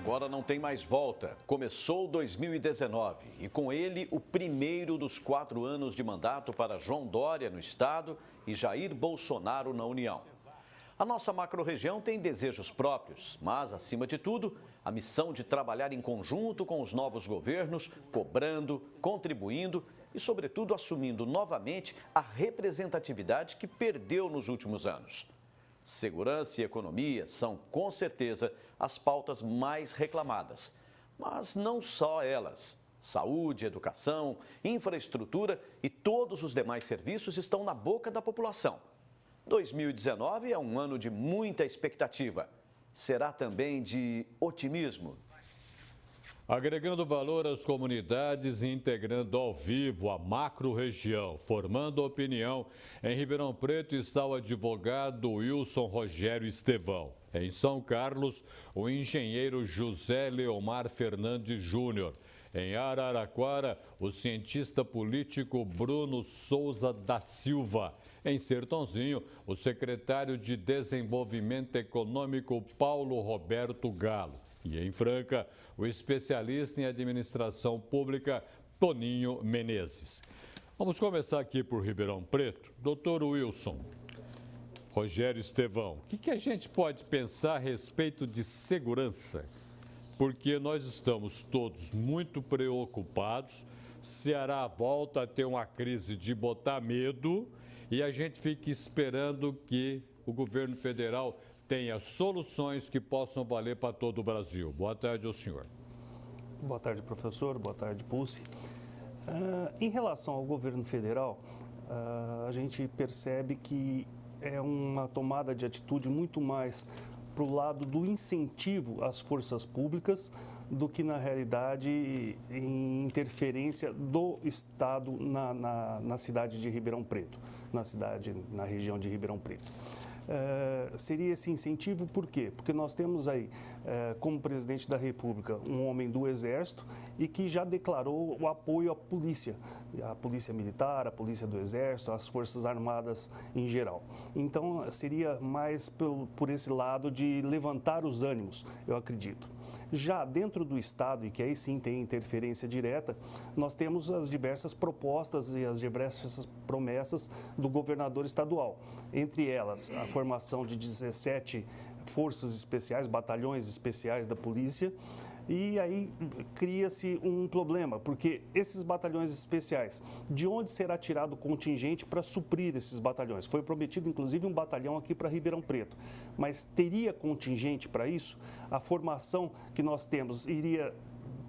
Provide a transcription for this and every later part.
agora não tem mais volta. Começou 2019 e com ele o primeiro dos 4 anos de mandato para João Dória no estado e Jair Bolsonaro na União. A nossa macro-região tem desejos próprios, mas, acima de tudo, a missão de trabalhar em conjunto com os novos governos, cobrando, contribuindo e, sobretudo, assumindo novamente a representatividade que perdeu nos últimos anos. Segurança e economia são, com certeza, as pautas mais reclamadas. Mas não só elas. Saúde, educação, infraestrutura e todos os demais serviços estão na boca da população. 2019 é um ano de muita expectativa. Será também de otimismo. Agregando valor às comunidades e integrando ao vivo a macro-região, formando opinião, em Ribeirão Preto está o advogado Wilson Rogério Estevão. Em São Carlos, o engenheiro José Leomar Fernandes Júnior. Em Araraquara, o cientista político Bruno Souza da Silva. Em Sertãozinho, o secretário de Desenvolvimento Econômico Paulo Roberto Galo. E em Franca, o especialista em administração pública Toninho Menezes. Vamos começar aqui por Ribeirão Preto. Doutor Wilson Rogério Estevão, o que a gente pode pensar a respeito de segurança? Porque nós estamos todos muito preocupados. Ceará volta a ter uma crise de botar medo e a gente fica esperando que o governo federal tenha soluções que possam valer para todo o Brasil. Boa tarde ao senhor. Boa tarde, professor. Boa tarde, Pulse. Em relação ao governo federal, a gente percebe que é uma tomada de atitude muito mais para o lado do incentivo às forças públicas do que, na realidade, em interferência do Estado na cidade de Ribeirão Preto, na região de Ribeirão Preto. Seria esse incentivo por quê? Porque nós temos aí, como presidente da República, um homem do Exército e que já declarou o apoio à polícia militar, à polícia do Exército, às Forças Armadas em geral. Então, seria mais por esse lado de levantar os ânimos, eu acredito. Já dentro do Estado, e que aí sim tem interferência direta, nós temos as diversas propostas e as diversas promessas do governador estadual. Entre elas, a formação de 17 forças especiais, batalhões especiais da polícia, e aí cria-se um problema, porque esses batalhões especiais, de onde será tirado o contingente para suprir esses batalhões? Foi prometido, inclusive, um batalhão aqui para Ribeirão Preto, mas teria contingente para isso? A formação que nós temos iria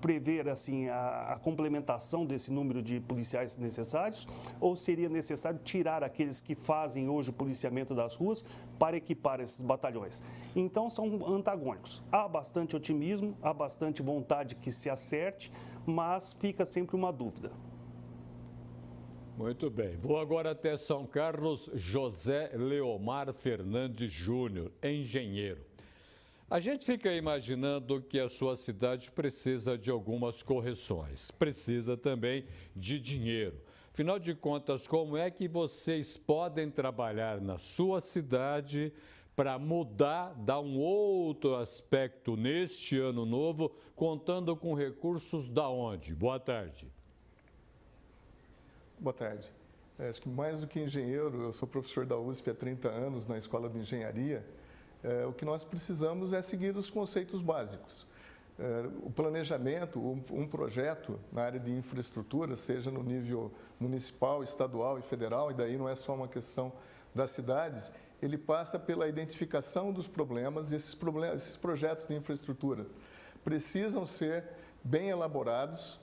prever assim a complementação desse número de policiais necessários, ou seria necessário tirar aqueles que fazem hoje o policiamento das ruas para equipar esses batalhões? Então são antagônicos. Há bastante otimismo, há bastante vontade que se acerte, mas fica sempre uma dúvida. Muito bem. Vou agora até São Carlos. José Leomar Fernandes Júnior, engenheiro. A gente fica imaginando que a sua cidade precisa de algumas correções, precisa também de dinheiro. Afinal de contas, como é que vocês podem trabalhar na sua cidade para mudar, dar um outro aspecto neste ano novo, contando com recursos da onde? Boa tarde. Boa tarde. Acho que mais do que engenheiro, eu sou professor da USP há 30 anos na Escola de Engenharia. O que nós precisamos é seguir os conceitos básicos. O planejamento, um projeto na área de infraestrutura, seja no nível municipal, estadual e federal, e daí não é só uma questão das cidades, ele passa pela identificação dos problemas e esses projetos de infraestrutura precisam ser bem elaborados,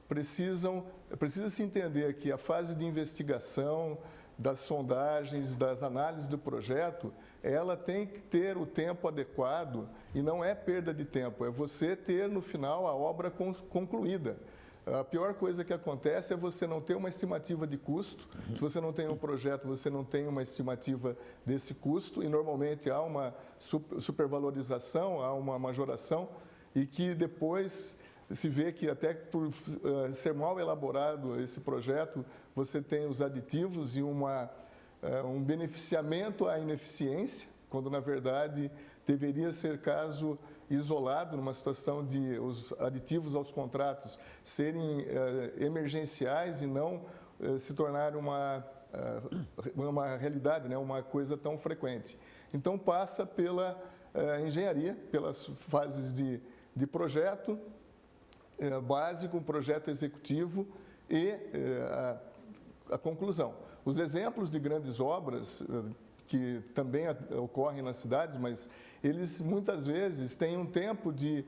precisa-se entender que a fase de investigação, das sondagens, das análises do projeto, ela tem que ter o tempo adequado e não é perda de tempo, é você ter no final a obra concluída. A pior coisa que acontece é você não ter uma estimativa de custo. Se você não tem um projeto, você não tem uma estimativa desse custo e normalmente há uma supervalorização, há uma majoração e que depois se vê que até por ser mal elaborado esse projeto, você tem os aditivos e um beneficiamento à ineficiência, quando na verdade deveria ser caso isolado, numa situação de os aditivos aos contratos serem emergenciais e não se tornar uma realidade, né, uma coisa tão frequente. Então, passa pela engenharia, pelas fases de projeto básico, projeto executivo e a conclusão. Os exemplos de grandes obras que também ocorrem nas cidades, mas eles muitas vezes têm um tempo de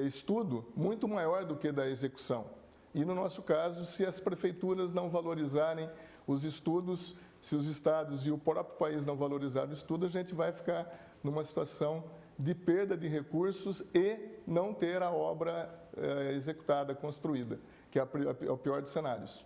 estudo muito maior do que da execução. E no nosso caso, se as prefeituras não valorizarem os estudos, se os estados e o próprio país não valorizarem o estudo, a gente vai ficar numa situação de perda de recursos e não ter a obra executada, construída, que é o pior dos cenários.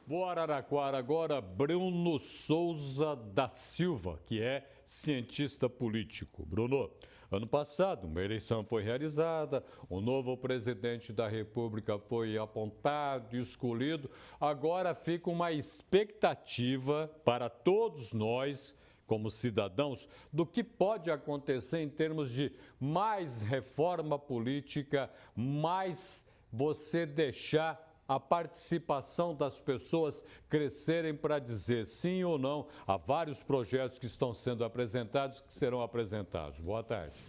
Vou a Araraquara agora, Bruno Souza da Silva, que é cientista político. Bruno, ano passado, uma eleição foi realizada, o novo presidente da República foi apontado e escolhido. Agora fica uma expectativa para todos nós, como cidadãos, do que pode acontecer em termos de mais reforma política, mais você deixar a participação das pessoas crescerem para dizer sim ou não a vários projetos que estão sendo apresentados, que serão apresentados. Boa tarde.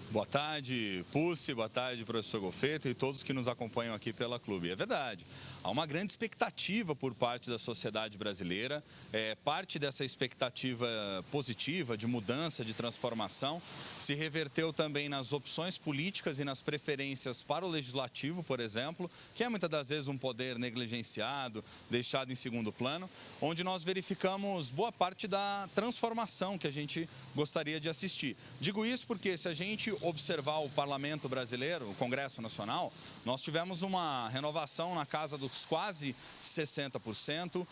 Boa tarde, Pussi, boa tarde, professor Golfeto e todos que nos acompanham aqui pela Clube. É verdade, há uma grande expectativa por parte da sociedade brasileira, parte dessa expectativa positiva de mudança, de transformação, se reverteu também nas opções políticas e nas preferências para o legislativo, por exemplo, que é muitas das vezes um poder negligenciado, deixado em segundo plano, onde nós verificamos boa parte da transformação que a gente gostaria de assistir. Digo isso porque se a gente observar o Parlamento brasileiro, o Congresso Nacional, nós tivemos uma renovação na casa dos quase 60%.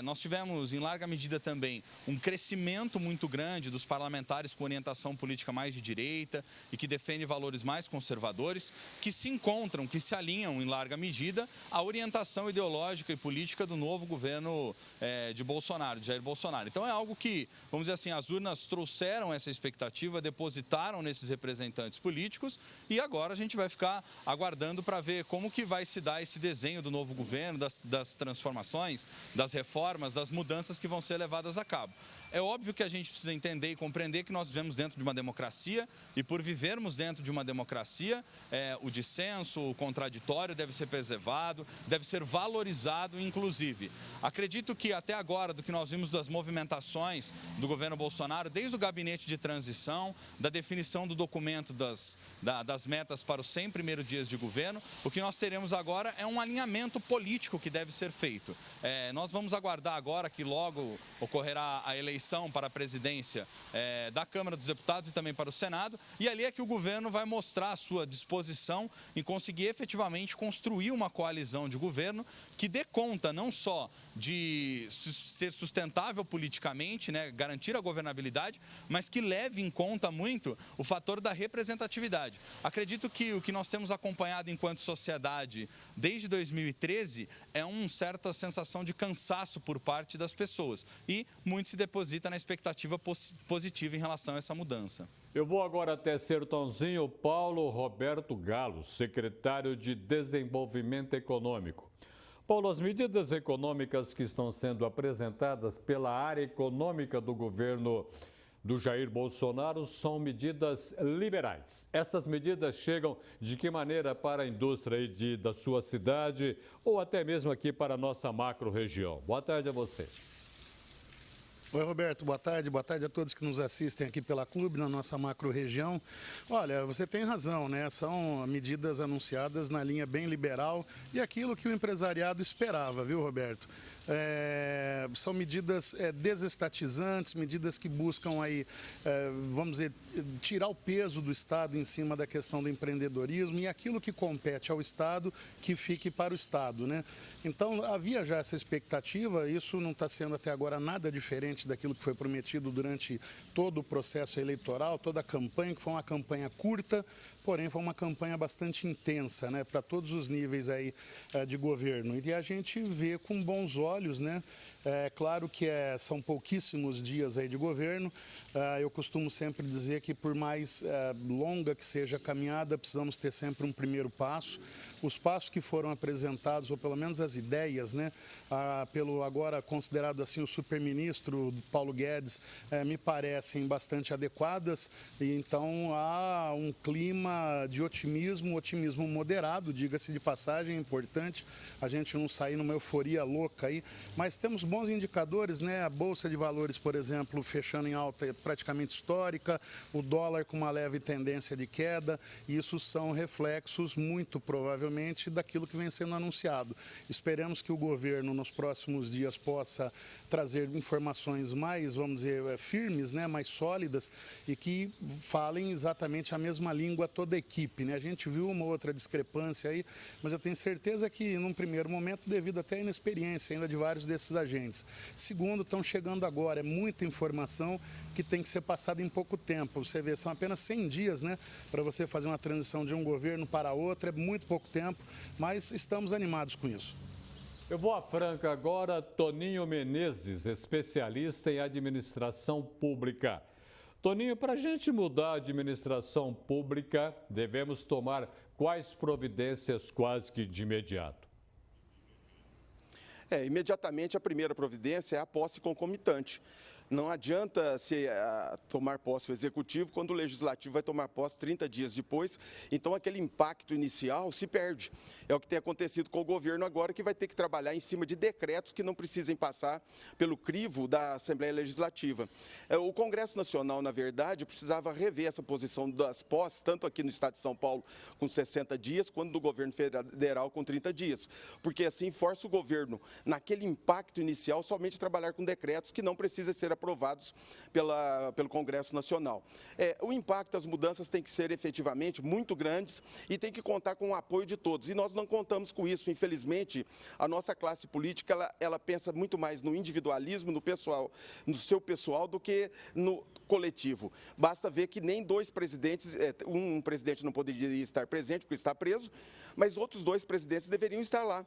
Nós tivemos, em larga medida também, um crescimento muito grande dos parlamentares com orientação política mais de direita e que defendem valores mais conservadores, que se encontram, que se alinham, em larga medida, à orientação ideológica e política do novo governo de Bolsonaro, de Jair Bolsonaro. Então, é algo que, vamos dizer assim, as urnas trouxeram essa expectativa, depositaram nesses representantes políticos e agora a gente vai ficar aguardando para ver como que vai se dar esse desenho do novo governo, das transformações, das reformas, das mudanças que vão ser levadas a cabo. É óbvio que a gente precisa entender e compreender que nós vivemos dentro de uma democracia e por vivermos dentro de uma democracia, o dissenso, o contraditório deve ser preservado, deve ser valorizado, inclusive. Acredito que até agora, do que nós vimos das movimentações do governo Bolsonaro, desde o gabinete de transição, da definição do documento das metas para os 100 primeiros dias de governo, o que nós teremos agora é um alinhamento político que deve ser feito. Nós vamos aguardar agora que logo ocorrerá a eleição para a presidência da Câmara dos Deputados e também para o Senado, e ali é que o governo vai mostrar a sua disposição em conseguir efetivamente construir uma coalizão de governo que dê conta não só de ser sustentável politicamente, né, garantir a governabilidade, mas que leve em conta muito o fator da representatividade. Acredito que o que nós temos acompanhado enquanto sociedade desde 2013 é uma certa sensação de cansaço por parte das pessoas e muito se deposita na expectativa positiva em relação a essa mudança. Eu vou agora até Sertãozinho, Paulo Roberto Galo, secretário de Desenvolvimento Econômico. Paulo, as medidas econômicas que estão sendo apresentadas pela área econômica do governo do Jair Bolsonaro são medidas liberais. Essas medidas chegam de que maneira para a indústria da sua cidade ou até mesmo aqui para a nossa macro-região? Boa tarde a você. Oi, Roberto, boa tarde a todos que nos assistem aqui pela Clube, na nossa macro-região. Olha, você tem razão, né? São medidas anunciadas na linha bem liberal e aquilo que o empresariado esperava, viu, Roberto? São medidas desestatizantes, medidas que buscam aí, vamos dizer, tirar o peso do Estado em cima da questão do empreendedorismo e aquilo que compete ao Estado, que fique para o Estado, né? Então, havia já essa expectativa, isso não está sendo até agora nada diferente daquilo que foi prometido durante todo o processo eleitoral, toda a campanha, que foi uma campanha curta, porém foi uma campanha bastante intensa, né, para todos os níveis aí de governo. E a gente vê com bons olhos, né? É claro que são pouquíssimos dias aí de governo. Eu costumo sempre dizer que por mais longa que seja a caminhada, precisamos ter sempre um primeiro passo. Os passos que foram apresentados, ou pelo menos as ideias, né, pelo agora considerado assim o superministro Paulo Guedes, me parecem bastante adequadas. E então há um clima de otimismo moderado, diga-se de passagem, é importante a gente não sair numa euforia louca aí, mas temos bons indicadores, né? A Bolsa de Valores, por exemplo, fechando em alta praticamente histórica, o dólar com uma leve tendência de queda, e isso são reflexos muito provavelmente daquilo que vem sendo anunciado. Esperamos que o governo nos próximos dias possa trazer informações mais, vamos dizer, firmes, né? Mais sólidas e que falem exatamente a mesma língua toda a equipe, né? A gente viu uma outra discrepância aí, mas eu tenho certeza que num primeiro momento, devido até à inexperiência ainda de vários desses agentes. Segundo, estão chegando agora, é muita informação que tem que ser passada em pouco tempo. Você vê, são apenas 100 dias, né, para você fazer uma transição de um governo para outro, é muito pouco tempo, mas estamos animados com isso. Eu vou à Franca agora, Toninho Menezes, especialista em administração pública. Toninho, para a gente mudar a administração pública, devemos tomar quais providências quase que de imediato? Imediatamente a primeira providência é a posse concomitante. Não adianta tomar posse o executivo quando o legislativo vai tomar posse 30 dias depois. Então, aquele impacto inicial se perde. É o que tem acontecido com o governo agora, que vai ter que trabalhar em cima de decretos que não precisem passar pelo crivo da Assembleia Legislativa. O Congresso Nacional, na verdade, precisava rever essa posição das posses, tanto aqui no Estado de São Paulo com 60 dias, quanto do governo federal com 30 dias. Porque assim força o governo, naquele impacto inicial, somente trabalhar com decretos que não precisam ser aprovados pelo Congresso Nacional. O impacto, as mudanças têm que ser efetivamente muito grandes e tem que contar com o apoio de todos. E nós não contamos com isso, infelizmente. A nossa classe política, ela pensa muito mais no individualismo, no seu pessoal, do que no coletivo. Basta ver que nem dois presidentes, um presidente não poderia estar presente porque está preso, mas outros dois presidentes deveriam estar lá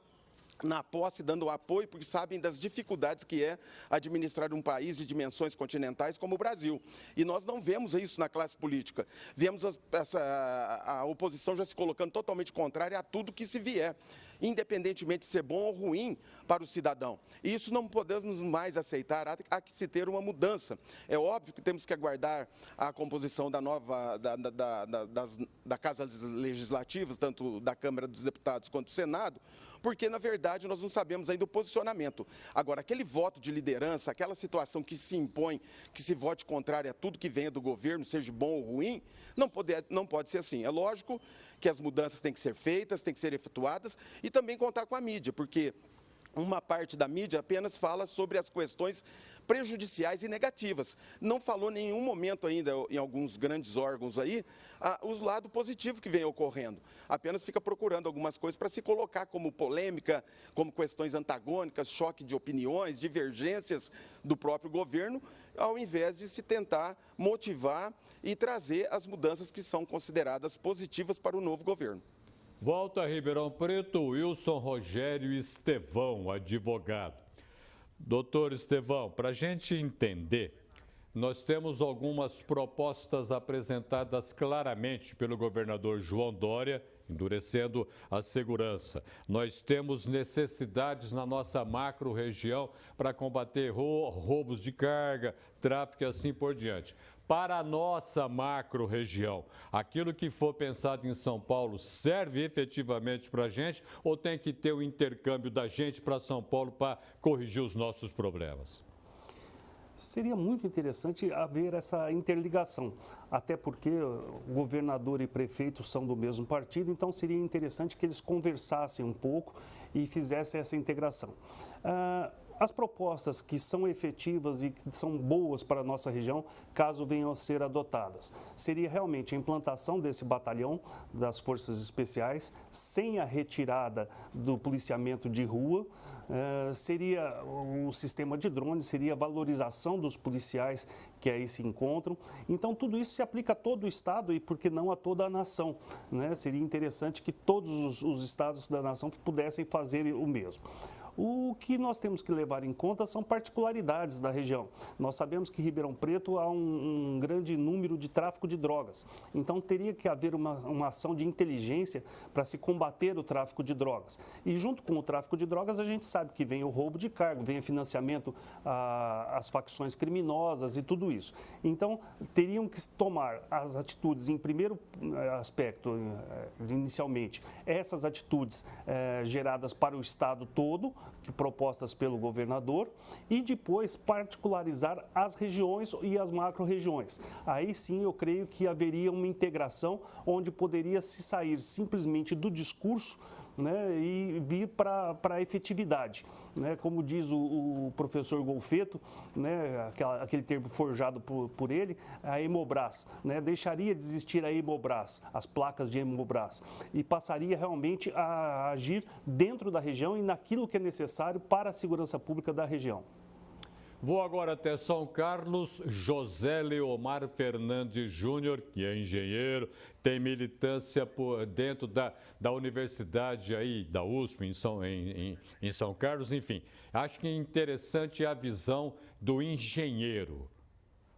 na posse, dando apoio, porque sabem das dificuldades que é administrar um país de dimensões continentais como o Brasil. E nós não vemos isso na classe política. Vemos a oposição já se colocando totalmente contrária a tudo que se vier, independentemente de ser bom ou ruim para o cidadão. E isso não podemos mais aceitar, há que se ter uma mudança. É óbvio que temos que aguardar a composição da nova, da Casa Legislativa, tanto da Câmara dos Deputados quanto do Senado, porque, na verdade, nós não sabemos ainda o posicionamento. Agora, aquele voto de liderança, aquela situação que se impõe, que se vote contrário a tudo que venha do governo, seja bom ou ruim, não pode ser assim. É lógico que as mudanças têm que ser feitas, têm que ser efetuadas e também contar com a mídia, porque uma parte da mídia apenas fala sobre as questões prejudiciais e negativas. Não falou em nenhum momento ainda, em alguns grandes órgãos aí, os lados positivos que vem ocorrendo. Apenas fica procurando algumas coisas para se colocar como polêmica, como questões antagônicas, choque de opiniões, divergências do próprio governo, ao invés de se tentar motivar e trazer as mudanças que são consideradas positivas para o novo governo. Volta a Ribeirão Preto, Wilson Rogério Estevão, advogado. Doutor Estevão, para a gente entender, nós temos algumas propostas apresentadas claramente pelo governador João Dória, endurecendo a segurança. Nós temos necessidades na nossa macro-região para combater roubos de carga, tráfico e assim por diante. Para a nossa macro-região, aquilo que for pensado em São Paulo serve efetivamente para a gente ou tem que ter o intercâmbio da gente para São Paulo para corrigir os nossos problemas? Seria muito interessante haver essa interligação, até porque o governador e prefeito são do mesmo partido, então seria interessante que eles conversassem um pouco e fizessem essa integração. as propostas que são efetivas e que são boas para a nossa região, caso venham a ser adotadas, seria realmente a implantação desse batalhão das Forças Especiais, sem a retirada do policiamento de rua, seria um sistema de drones, seria a valorização dos policiais que aí se encontram. Então, tudo isso se aplica a todo o Estado e, por que não, a toda a nação, né? Seria interessante que todos os estados da nação pudessem fazer o mesmo. O que nós temos que levar em conta são particularidades da região. Nós sabemos que em Ribeirão Preto há um grande número de tráfico de drogas. Então, teria que haver uma ação de inteligência para se combater o tráfico de drogas. E junto com o tráfico de drogas, a gente sabe que vem o roubo de cargo, vem o financiamento às facções criminosas e tudo isso. Então, teriam que tomar as atitudes, em primeiro aspecto, inicialmente, essas atitudes geradas para o Estado todo, propostas pelo governador, e depois particularizar as regiões e as macro-regiões. Aí sim eu creio que haveria uma integração onde poderia se sair simplesmente do discurso, né, e vir para a efetividade. Né? Como diz o professor Golfeto, né, aquele termo forjado por ele, a Hemobras, né, deixaria de existir a Hemobras, as placas de Hemobras, e passaria realmente a agir dentro da região e naquilo que é necessário para a segurança pública da região. Vou agora até São Carlos. José Leomar Fernandes Júnior, que é engenheiro, tem militância dentro da universidade aí, da USP, em São Carlos. Enfim, acho que é interessante a visão do engenheiro.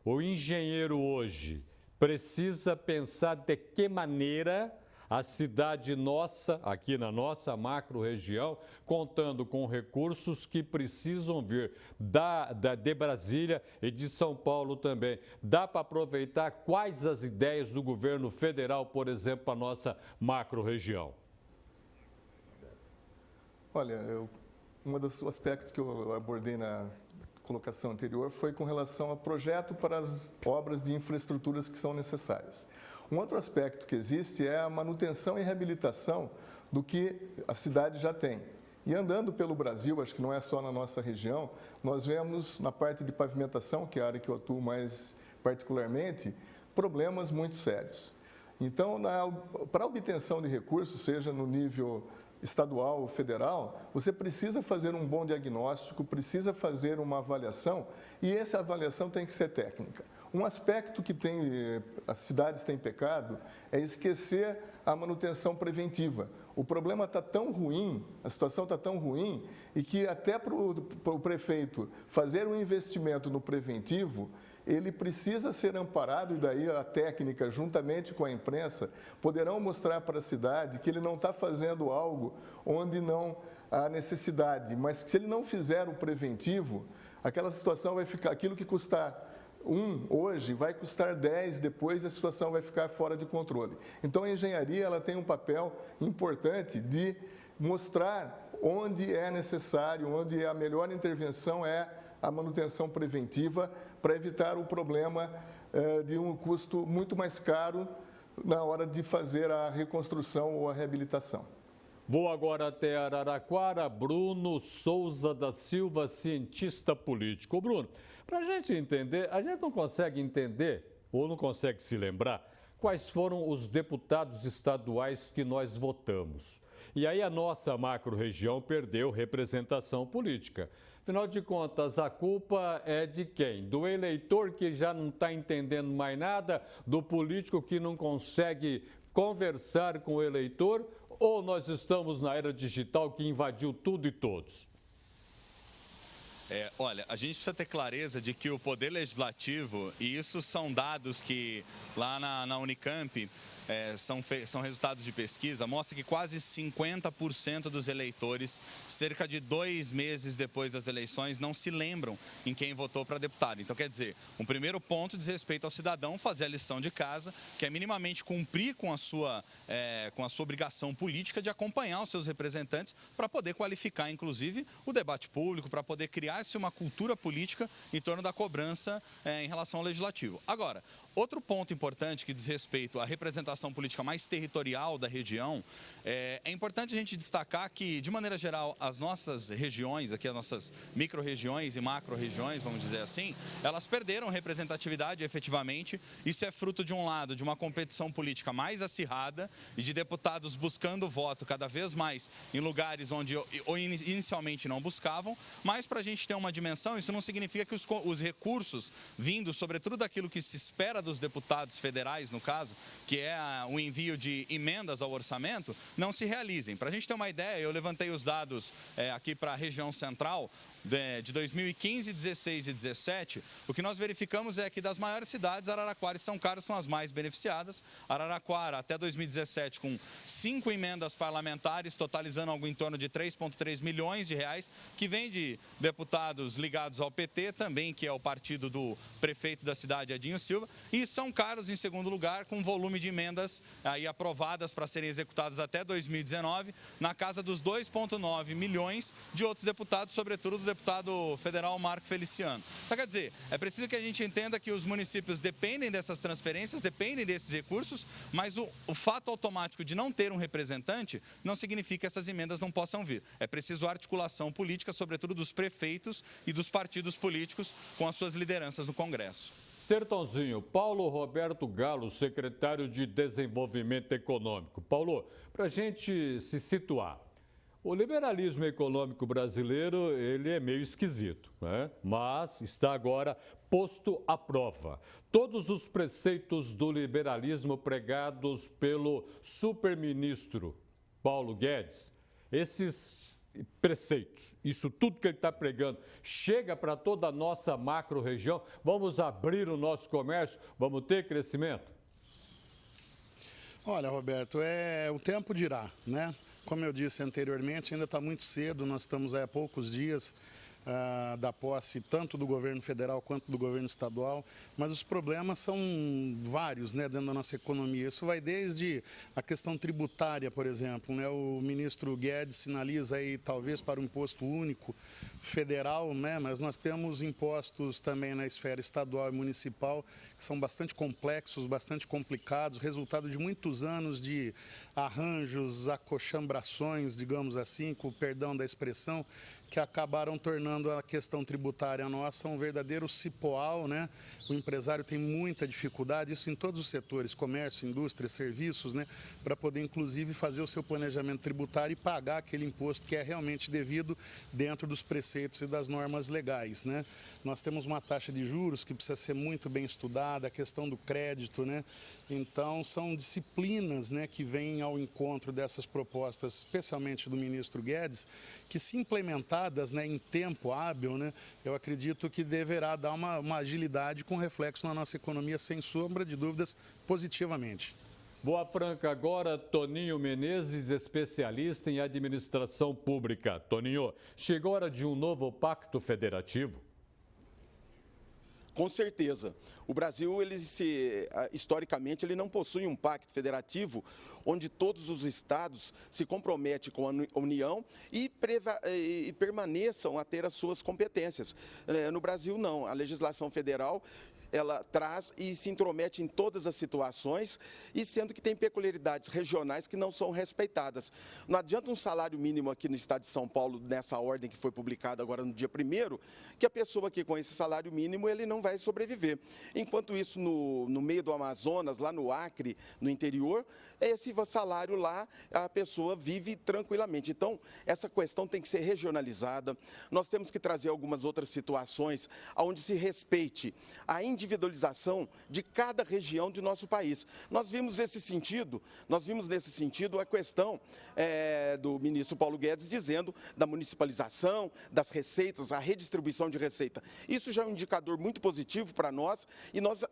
O engenheiro hoje precisa pensar de que maneira a cidade nossa, aqui na nossa macro-região, contando com recursos que precisam vir de Brasília e de São Paulo também. Dá para aproveitar quais as ideias do governo federal, por exemplo, para a nossa macro-região? Olha, um dos aspectos que eu abordei na colocação anterior foi com relação ao projeto para as obras de infraestruturas que são necessárias. Um outro aspecto que existe é a manutenção e reabilitação do que a cidade já tem. E andando pelo Brasil, acho que não é só na nossa região, nós vemos na parte de pavimentação, que é a área que eu atuo mais particularmente, problemas muito sérios. Então, para a obtenção de recursos, seja no nível estadual ou federal, você precisa fazer um bom diagnóstico, precisa fazer uma avaliação, e essa avaliação tem que ser técnica. Um aspecto que as cidades têm pecado é esquecer a manutenção preventiva. O problema está tão ruim, a situação está tão ruim, e que até para o prefeito fazer um investimento no preventivo, ele precisa ser amparado, e daí a técnica, juntamente com a imprensa, poderão mostrar para a cidade que ele não está fazendo algo onde não há necessidade, mas que se ele não fizer o preventivo, aquela situação vai ficar, aquilo que custar 1 hoje vai custar 10 depois, a situação vai ficar fora de controle. Então a engenharia ela tem um papel importante de mostrar onde é necessário, onde a melhor intervenção é a manutenção preventiva para evitar o problema de um custo muito mais caro na hora de fazer a reconstrução ou a reabilitação. Vou agora até Araraquara. Bruno Souza da Silva, cientista político. Bruno, para a gente entender, a gente não consegue entender ou não consegue se lembrar quais foram os deputados estaduais que nós votamos. E aí a nossa macro-região perdeu representação política. Afinal de contas, a culpa é de quem? Do eleitor que já não está entendendo mais nada, do político que não consegue conversar com o eleitor, ou nós estamos na era digital que invadiu tudo e todos? Olha, a gente precisa ter clareza de que o Poder Legislativo, e isso são dados que lá na Unicamp são resultados de pesquisa, mostra que quase 50% dos eleitores, cerca de 2 meses depois das eleições, não se lembram em quem votou para deputado. Então, quer dizer, um primeiro ponto diz respeito ao cidadão fazer a lição de casa, que é minimamente cumprir com a sua obrigação política de acompanhar os seus representantes para poder qualificar, inclusive, o debate público, para poder criar-se uma cultura política em torno da cobrança em relação ao legislativo. Agora, outro ponto importante que diz respeito à representação articulação política mais territorial da região, é importante a gente destacar que, de maneira geral, as nossas regiões, aqui as nossas micro-regiões e macro-regiões, vamos dizer assim, elas perderam representatividade efetivamente. Isso é fruto, de um lado, de uma competição política mais acirrada e de deputados buscando voto cada vez mais em lugares onde inicialmente não buscavam. Mas, para a gente ter uma dimensão, isso não significa que os recursos vindos, sobretudo daquilo que se espera dos deputados federais, no caso, que é o envio de emendas ao orçamento, não se realizem. Para a gente ter uma ideia, eu levantei os dados aqui para a região central, de 2015, 16 e 17, o que nós verificamos é que das maiores cidades, Araraquara e São Carlos são as mais beneficiadas. Araraquara, até 2017, com 5 emendas parlamentares, totalizando algo em torno de 3,3 milhões de reais, que vem de deputados ligados ao PT, também, que é o partido do prefeito da cidade, Edinho Silva, e São Carlos, em segundo lugar, com volume de emendas aí aprovadas para serem executadas até 2019, na casa dos 2,9 milhões de outros deputados, sobretudo do deputado federal Marco Feliciano. Então, quer dizer, é preciso que a gente entenda que os municípios dependem dessas transferências, dependem desses recursos, mas o fato automático de não ter um representante não significa que essas emendas não possam vir. É preciso articulação política, sobretudo dos prefeitos e dos partidos políticos com as suas lideranças no Congresso. Sertãozinho, Paulo Roberto Galo, secretário de Desenvolvimento Econômico. Paulo, para a gente se situar, o liberalismo econômico brasileiro, ele é meio esquisito, né? Mas está agora posto à prova. Todos os preceitos do liberalismo pregados pelo superministro Paulo Guedes, esses preceitos, isso tudo que ele está pregando, chega para toda a nossa macro-região? Vamos abrir o nosso comércio? Vamos ter crescimento? Olha, Roberto, o tempo dirá, né? Como eu disse anteriormente, ainda está muito cedo, nós estamos há poucos dias da posse tanto do governo federal quanto do governo estadual, mas os problemas são vários, né, dentro da nossa economia. Isso vai desde a questão tributária, por exemplo, né? O ministro Guedes sinaliza aí talvez para um imposto único federal, né? Mas nós temos impostos também na esfera estadual e municipal que são bastante complexos, bastante complicados, resultado de muitos anos de arranjos, acochambrações, digamos assim, com o perdão da expressão, que acabaram tornando a questão tributária nossa um verdadeiro cipoal, né? O empresário tem muita dificuldade, isso em todos os setores, comércio, indústria, serviços, né? Para poder, inclusive, fazer o seu planejamento tributário e pagar aquele imposto que é realmente devido dentro dos preceitos e das normas legais, né? Nós temos uma taxa de juros que precisa ser muito bem estudada, a questão do crédito, né? Então, são disciplinas, né, que vêm ao encontro dessas propostas, especialmente do ministro Guedes, que, se implementadas, né, em tempo hábil, né, eu acredito que deverá dar uma agilidade com reflexo na nossa economia, sem sombra de dúvidas, positivamente. Boa Franca, agora Toninho Menezes, especialista em administração pública. Toninho, chegou a hora de um novo pacto federativo? Com certeza. O Brasil, historicamente, ele não possui um pacto federativo onde todos os estados se comprometem com a União e permaneçam a ter as suas competências. No Brasil, não. A legislação federal, ela traz e se intromete em todas as situações, e sendo que tem peculiaridades regionais que não são respeitadas. Não adianta um salário mínimo aqui no estado de São Paulo, nessa ordem que foi publicada agora no dia 1º, que a pessoa aqui com esse salário mínimo, ele não vai sobreviver. Enquanto isso, no meio do Amazonas, lá no Acre, no interior, esse salário lá, a pessoa vive tranquilamente. Então, essa questão tem que ser regionalizada. Nós temos que trazer algumas outras situações onde se respeite a individualização de cada região de nosso país. Nós vimos nesse sentido a questão do ministro Paulo Guedes dizendo da municipalização, das receitas, a redistribuição de receita. Isso já é um indicador muito positivo para nós, e nós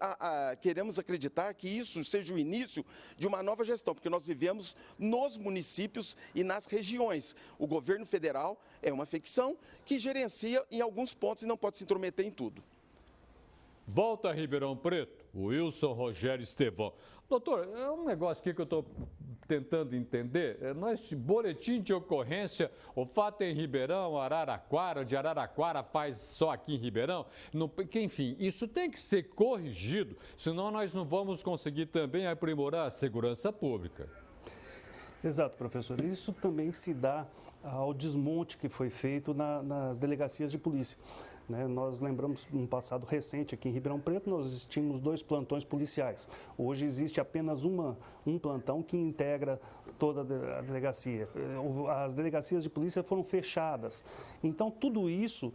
queremos acreditar que isso seja o início de uma nova gestão, porque nós vivemos nos municípios e nas regiões. O governo federal é uma ficção que gerencia em alguns pontos e não pode se intrometer em tudo. Volta a Ribeirão Preto, Wilson Rogério Estevão. Doutor, é um negócio aqui que eu estou tentando entender, boletim de ocorrência, o fato é em Ribeirão, Araraquara, de Araraquara faz só aqui em Ribeirão, enfim, isso tem que ser corrigido, senão nós não vamos conseguir também aprimorar a segurança pública. Exato, professor. Isso também se dá ao desmonte que foi feito nas delegacias de polícia. Nós lembramos, num passado recente aqui em Ribeirão Preto, nós tínhamos 2 plantões policiais. Hoje existe apenas um plantão que integra toda a delegacia. As delegacias de polícia foram fechadas. Então, tudo isso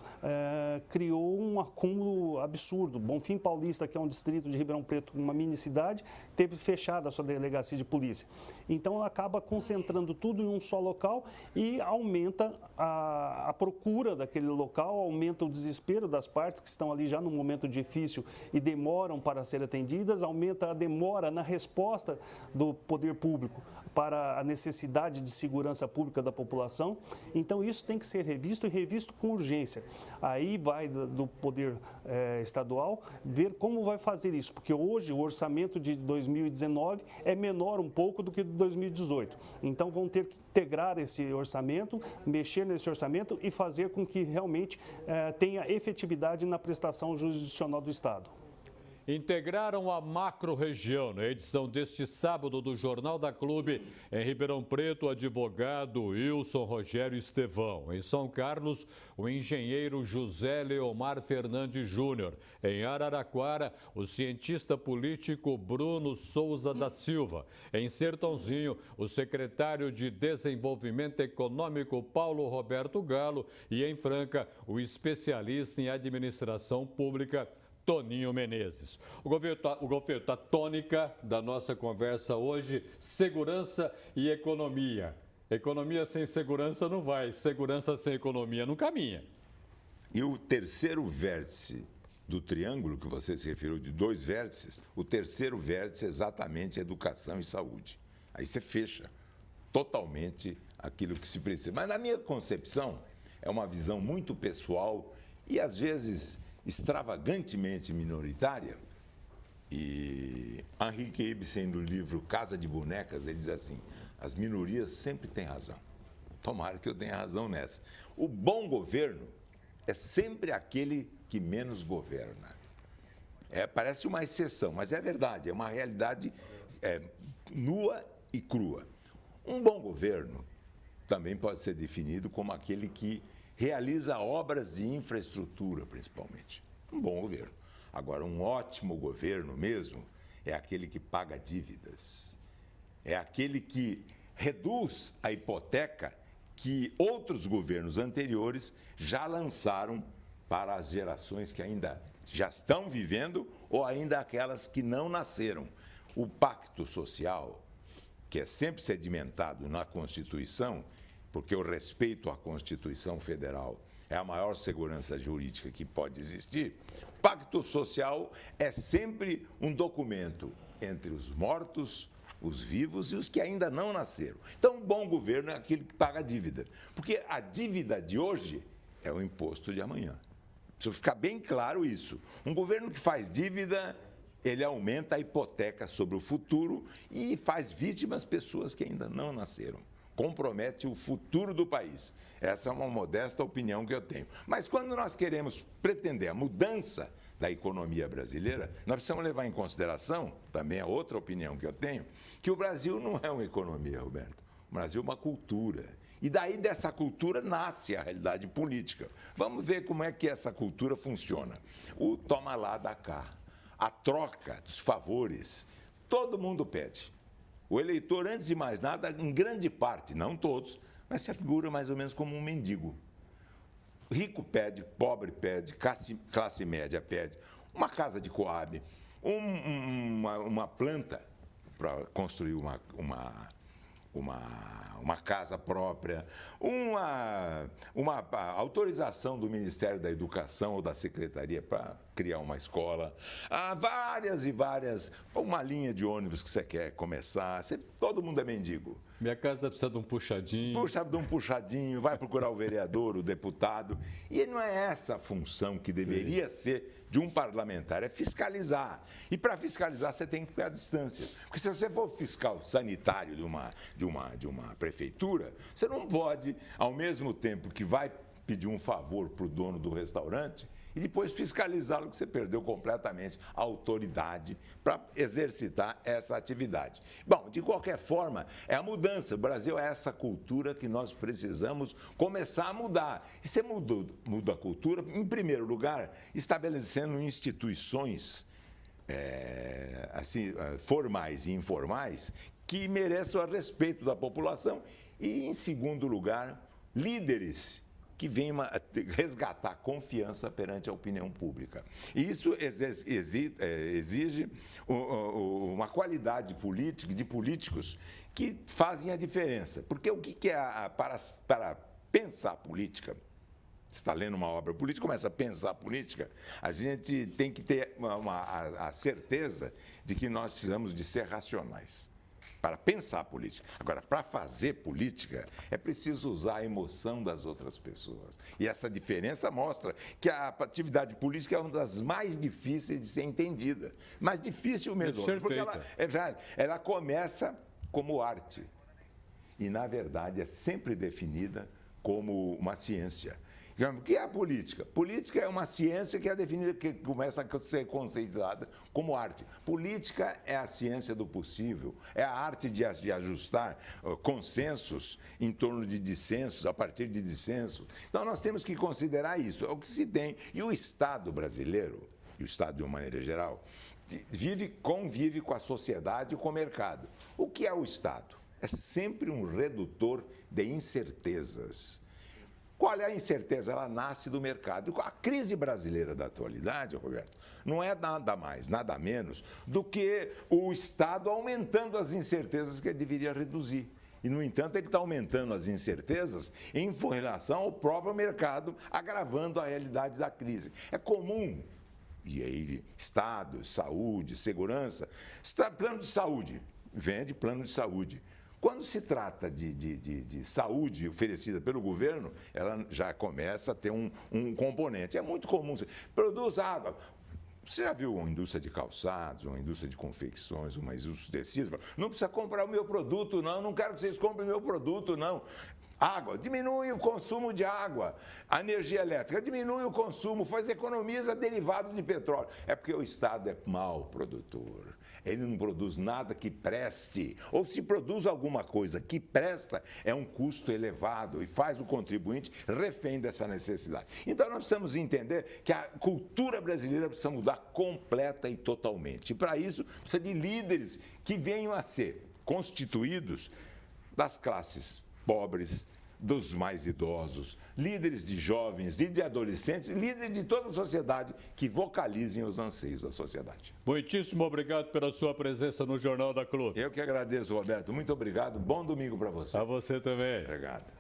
criou um acúmulo absurdo. Bonfim Paulista, que é um distrito de Ribeirão Preto, uma mini cidade, teve fechada a sua delegacia de polícia. Então, acaba concentrando tudo em um só local e aumenta a procura daquele local, aumenta o desespero das partes que estão ali já num momento difícil e demoram para ser atendidas, aumenta a demora na resposta do poder público para a necessidade de segurança pública da população. Então, isso tem que ser revisto e revisto com urgência. Aí vai do poder estadual ver como vai fazer isso, porque hoje o orçamento de 2019 é menor um pouco do que de 2018. Então, vão ter que integrar esse orçamento, mexer nesse orçamento e fazer com que realmente tenha efetividade na prestação jurisdicional do Estado. Integraram a macro-região na edição deste sábado do Jornal da Clube. Em Ribeirão Preto, o advogado Wilson Rogério Estevão. Em São Carlos, o engenheiro José Leomar Fernandes Júnior. Em Araraquara, o cientista político Bruno Souza da Silva. Em Sertãozinho, o secretário de Desenvolvimento Econômico Paulo Roberto Galo. E em Franca, o especialista em administração pública Toninho Menezes. O governo, a tônica da nossa conversa hoje, segurança e economia. Economia sem segurança não vai, segurança sem economia não caminha. E o terceiro vértice do triângulo, que você se referiu de 2 vértices, o terceiro vértice é exatamente educação e saúde. Aí você fecha totalmente aquilo que se precisa. Mas na minha concepção, é uma visão muito pessoal e às vezes extravagantemente minoritária, e Henrique Ibsen, no livro Casa de Bonecas, ele diz assim: as minorias sempre têm razão. Tomara que eu tenha razão nessa. O bom governo é sempre aquele que menos governa. Parece uma exceção, mas é verdade, é uma realidade nua e crua. Um bom governo também pode ser definido como aquele que realiza obras de infraestrutura, principalmente. Um bom governo. Agora, um ótimo governo mesmo é aquele que paga dívidas. É aquele que reduz a hipoteca que outros governos anteriores já lançaram para as gerações que ainda já estão vivendo ou ainda aquelas que não nasceram. O pacto social, que é sempre sedimentado na Constituição, porque o respeito à Constituição Federal é a maior segurança jurídica que pode existir, o pacto social é sempre um documento entre os mortos, os vivos e os que ainda não nasceram. Então, um bom governo é aquele que paga a dívida, porque a dívida de hoje é o imposto de amanhã. Precisa ficar bem claro isso. Um governo que faz dívida, ele aumenta a hipoteca sobre o futuro e faz vítimas pessoas que ainda não nasceram. Compromete o futuro do país. Essa é uma modesta opinião que eu tenho. Mas quando nós queremos pretender a mudança da economia brasileira, nós precisamos levar em consideração, também é outra opinião que eu tenho, que o Brasil não é uma economia, Roberto. O Brasil é uma cultura. E daí dessa cultura nasce a realidade política. Vamos ver como é que essa cultura funciona. O toma lá, dá cá. A troca dos favores, todo mundo pede. O eleitor, antes de mais nada, em grande parte, não todos, mas se figura mais ou menos como um mendigo. Rico pede, pobre pede, classe média pede, uma casa de Coab, uma planta para construir uma casa própria, uma autorização do Ministério da Educação ou da Secretaria para criar uma escola, várias e várias, uma linha de ônibus que você quer começar, todo mundo é mendigo. Minha casa precisa de um puxadinho. Puxa de um puxadinho, vai procurar o vereador, o deputado. E não é essa a função que deveria ser de um parlamentar, é fiscalizar. E para fiscalizar você tem que ter a distância. Porque se você for fiscal sanitário de uma prefeitura, você não pode, ao mesmo tempo que vai pedir um favor para o dono do restaurante, e depois fiscalizá-lo, que você perdeu completamente a autoridade para exercitar essa atividade. Bom, de qualquer forma, é a mudança. O Brasil é essa cultura que nós precisamos começar a mudar. E você muda a cultura, em primeiro lugar, estabelecendo instituições formais e informais que mereçam o respeito da população e, em segundo lugar, líderes que venham resgatar confiança perante a opinião pública. E isso exige uma qualidade política, de políticos que fazem a diferença. Porque o que é para pensar política? Você está lendo uma obra política, começa a pensar política, a gente tem que ter a certeza de que nós precisamos de ser racionais para pensar política. Agora, para fazer política, é preciso usar a emoção das outras pessoas. E essa diferença mostra que a atividade política é uma das mais difíceis de ser entendida. Mais difícil mesmo, porque ela começa como arte. E, na verdade, é sempre definida como uma ciência. O que é a política? Política é uma ciência que é definida, que começa a ser conceituada como arte. Política é a ciência do possível, é a arte de ajustar consensos em torno de dissensos, a partir de dissensos. Então, nós temos que considerar isso, é o que se tem. E o Estado brasileiro, e o Estado de uma maneira geral, convive com a sociedade e com o mercado. O que é o Estado? É sempre um redutor de incertezas. Qual é a incerteza? Ela nasce do mercado. A crise brasileira da atualidade, Roberto, não é nada mais, nada menos do que o Estado aumentando as incertezas que ele deveria reduzir. E, no entanto, ele está aumentando as incertezas em relação ao próprio mercado, agravando a realidade da crise. É comum, e aí, Estado, saúde, segurança, plano de saúde, vende plano de saúde. Quando se trata de saúde oferecida pelo governo, ela já começa a ter um componente. É muito comum. Produz água. Você já viu uma indústria de calçados, uma indústria de confecções, uma indústria de tecidos? Não precisa comprar o meu produto, não quero que vocês comprem o meu produto, não. Água, diminui o consumo de água. A energia elétrica, diminui o consumo, economiza derivados de petróleo. É porque o Estado é mau produtor. Ele não produz nada que preste. Ou se produz alguma coisa que presta, é um custo elevado e faz o contribuinte refém dessa necessidade. Então, nós precisamos entender que a cultura brasileira precisa mudar completa e totalmente. E, para isso, precisa de líderes que venham a ser constituídos das classes pobres, dos mais idosos, líderes de jovens, líderes de adolescentes, líderes de toda a sociedade que vocalizem os anseios da sociedade. Muitíssimo obrigado pela sua presença no Jornal da Clube. Eu que agradeço, Roberto. Muito obrigado. Bom domingo para você. A você também. Obrigado.